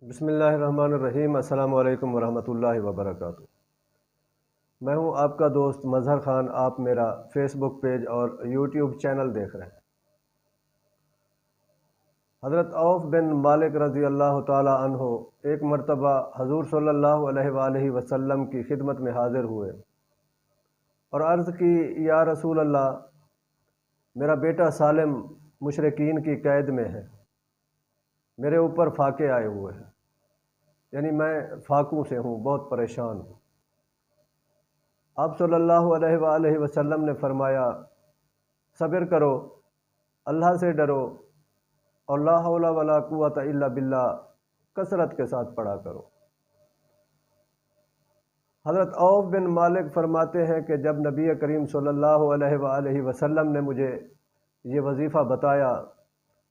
بسم اللہ الرحمن الرحیم۔ السلام علیکم ورحمۃ اللہ وبرکاتہ۔ میں ہوں آپ کا دوست مظہر خان۔ آپ میرا فیس بک پیج اور یوٹیوب چینل دیکھ رہے ہیں۔ حضرت عوف بن مالک رضی اللہ تعالی عنہ ایک مرتبہ حضور صلی اللہ علیہ وآلہ وسلم کی خدمت میں حاضر ہوئے اور عرض کی، یا رسول اللہ، میرا بیٹا سالم مشرکین کی قید میں ہے، میرے اوپر فاقے آئے ہوئے ہیں، یعنی میں فاقوں سے ہوں، بہت پریشان ہوں۔ آپ صلی اللہ علیہ وآلہ وسلم نے فرمایا، صبر کرو، اللہ سے ڈرو، اور لا حول ولا قوت الا باللہ کثرت کے ساتھ پڑھا کرو۔ حضرت عوف بن مالک فرماتے ہیں کہ جب نبی کریم صلی اللہ علیہ وآلہ وسلم نے مجھے یہ وظیفہ بتایا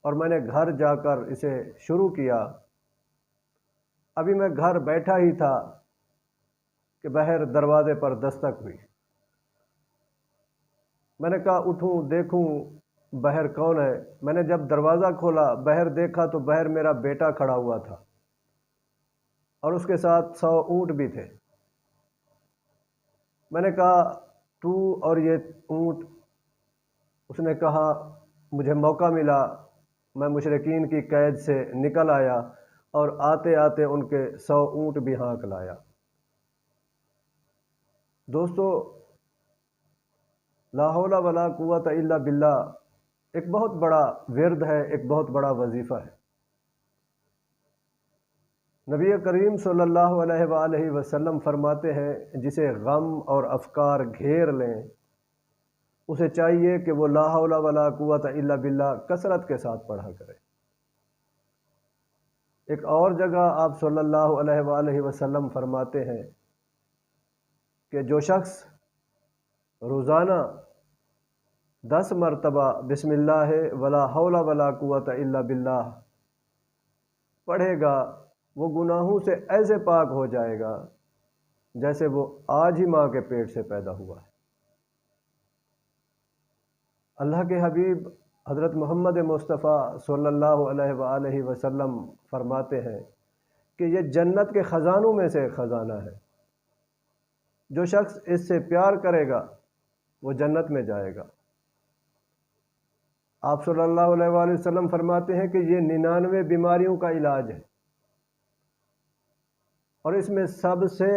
اور میں نے گھر جا کر اسے شروع کیا، ابھی میں گھر بیٹھا ہی تھا کہ باہر دروازے پر دستک ہوئی۔ میں نے کہا اٹھوں دیکھوں باہر کون ہے۔ میں نے جب دروازہ کھولا، باہر دیکھا تو باہر میرا بیٹا کھڑا ہوا تھا اور اس کے ساتھ 100 اونٹ بھی تھے۔ میں نے کہا تو اور یہ اونٹ؟ اس نے کہا مجھے موقع ملا، میں مشرکین کی قید سے نکل آیا اور آتے آتے ان کے 100 اونٹ بھی ہانک لایا۔ دوستو، لا حول ولا قوت الا باللہ ایک بہت بڑا ورد ہے، ایک بہت بڑا وظیفہ ہے۔ نبی کریم صلی اللہ علیہ وآلہ وسلم فرماتے ہیں، جسے غم اور افکار گھیر لیں اسے چاہیے کہ وہ لا حول ولا قوت الا باللہ کثرت کے ساتھ پڑھا کرے۔ ایک اور جگہ آپ صلی اللہ علیہ وآلہ وسلم فرماتے ہیں کہ جو شخص روزانہ 10 مرتبہ بسم اللہ ولا حول ولا قوت الا باللہ پڑھے گا، وہ گناہوں سے ایسے پاک ہو جائے گا جیسے وہ آج ہی ماں کے پیٹ سے پیدا ہوا ہے۔ اللہ کے حبیب حضرت محمد مصطفیٰ صلی اللہ علیہ وآلہ وسلم فرماتے ہیں کہ یہ جنت کے خزانوں میں سے ایک خزانہ ہے، جو شخص اس سے پیار کرے گا وہ جنت میں جائے گا۔ آپ صلی اللہ علیہ وآلہ وسلم فرماتے ہیں کہ یہ 99 بیماریوں کا علاج ہے، اور اس میں سب سے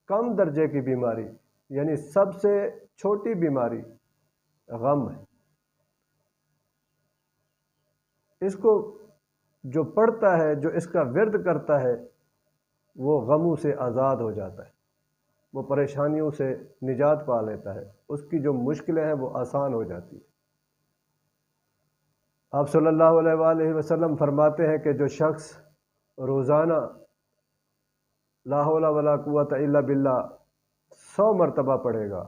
کم درجے کی بیماری، یعنی سب سے چھوٹی بیماری غم ہے۔ اس کو جو پڑھتا ہے، جو اس کا ورد کرتا ہے، وہ غموں سے آزاد ہو جاتا ہے، وہ پریشانیوں سے نجات پا لیتا ہے، اس کی جو مشکلیں ہیں وہ آسان ہو جاتی ہیں۔ آپ صلی اللہ علیہ وآلہ وسلم فرماتے ہیں کہ جو شخص روزانہ لا حول ولا قوت الا باللہ 100 مرتبہ پڑھے گا،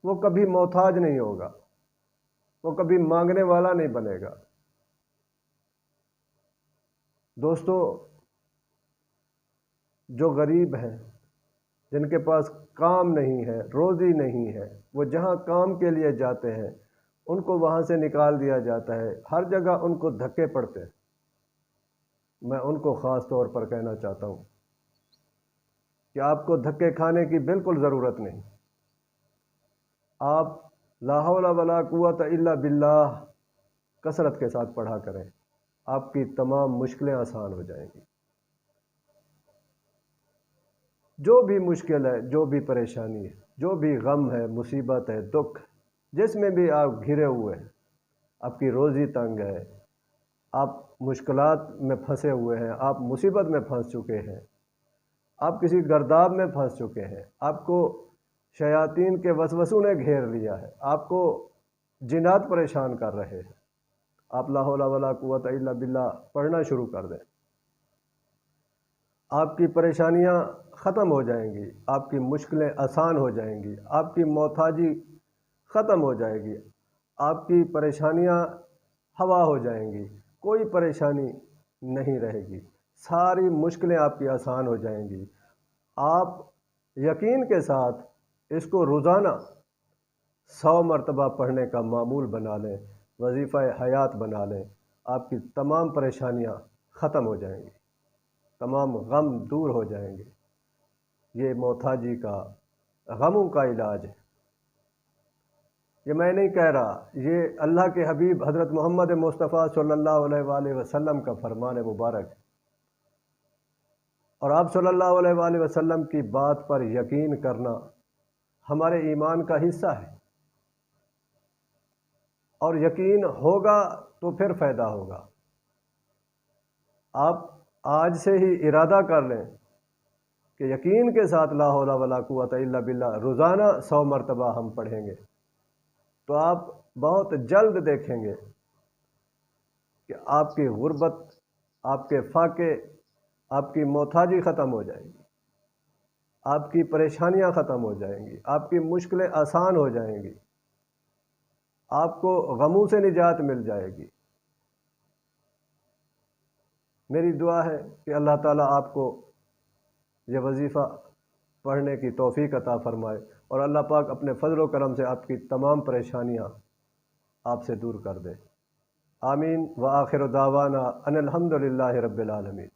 وہ کبھی محتاج نہیں ہوگا، وہ کبھی مانگنے والا نہیں بنے گا۔ دوستو، جو غریب ہیں، جن کے پاس کام نہیں ہے، روزی نہیں ہے، وہ جہاں کام کے لیے جاتے ہیں ان کو وہاں سے نکال دیا جاتا ہے، ہر جگہ ان کو دھکے پڑتے ہیں۔ میں ان کو خاص طور پر کہنا چاہتا ہوں کہ آپ کو دھکے کھانے کی بالکل ضرورت نہیں۔ آپ لا حول ولا قوت الا باللہ کثرت کے ساتھ پڑھا کریں، آپ کی تمام مشکلیں آسان ہو جائیں گی۔ جو بھی مشکل ہے، جو بھی پریشانی ہے، جو بھی غم ہے، مصیبت ہے، دکھ، جس میں بھی آپ گھرے ہوئے ہیں، آپ کی روزی تنگ ہے، آپ مشکلات میں پھنسے ہوئے ہیں، آپ مصیبت میں پھنس چکے ہیں، آپ کسی گرداب میں پھنس چکے ہیں، آپ کو شیاطین کے وسوسوں نے گھیر لیا ہے، آپ کو جنات پریشان کر رہے ہیں، آپ لا حول ولا قوت الا باللہ پڑھنا شروع کر دیں، آپ کی پریشانیاں ختم ہو جائیں گی، آپ کی مشکلیں آسان ہو جائیں گی، آپ کی محتاجی ختم ہو جائے گی، آپ کی پریشانیاں ہوا ہو جائیں گی، کوئی پریشانی نہیں رہے گی، ساری مشکلیں آپ کی آسان ہو جائیں گی۔ آپ یقین کے ساتھ اس کو روزانہ 100 مرتبہ پڑھنے کا معمول بنا لیں، وظیفہ حیات بنا لیں، آپ کی تمام پریشانیاں ختم ہو جائیں گی۔ تمام غم دور ہو جائیں گے۔ یہ محتاجی کا، غموں کا علاج ہے۔ یہ میں نہیں کہہ رہا، یہ اللہ کے حبیب حضرت محمد مصطفیٰ صلی اللہ علیہ وآلہ وسلم کا فرمان مبارک ہے، اور آپ صلی اللہ علیہ وآلہ وسلم کی بات پر یقین کرنا ہمارے ایمان کا حصہ ہے، اور یقین ہوگا تو پھر فائدہ ہوگا۔ آپ آج سے ہی ارادہ کر لیں کہ یقین کے ساتھ لا حول ولا قوت الا باللہ روزانہ 100 مرتبہ ہم پڑھیں گے، تو آپ بہت جلد دیکھیں گے کہ آپ کی غربت، آپ کے فاقے، آپ کی محتاجی ختم ہو جائے گی، آپ کی پریشانیاں ختم ہو جائیں گی، آپ کی مشکلیں آسان ہو جائیں گی، آپ کو غموں سے نجات مل جائے گی۔ میری دعا ہے کہ اللہ تعالیٰ آپ کو یہ وظیفہ پڑھنے کی توفیق عطا فرمائے، اور اللہ پاک اپنے فضل و کرم سے آپ کی تمام پریشانیاں آپ سے دور کر دے۔ آمین۔ وآخر دعوانا ان الحمد للہ رب العالمین۔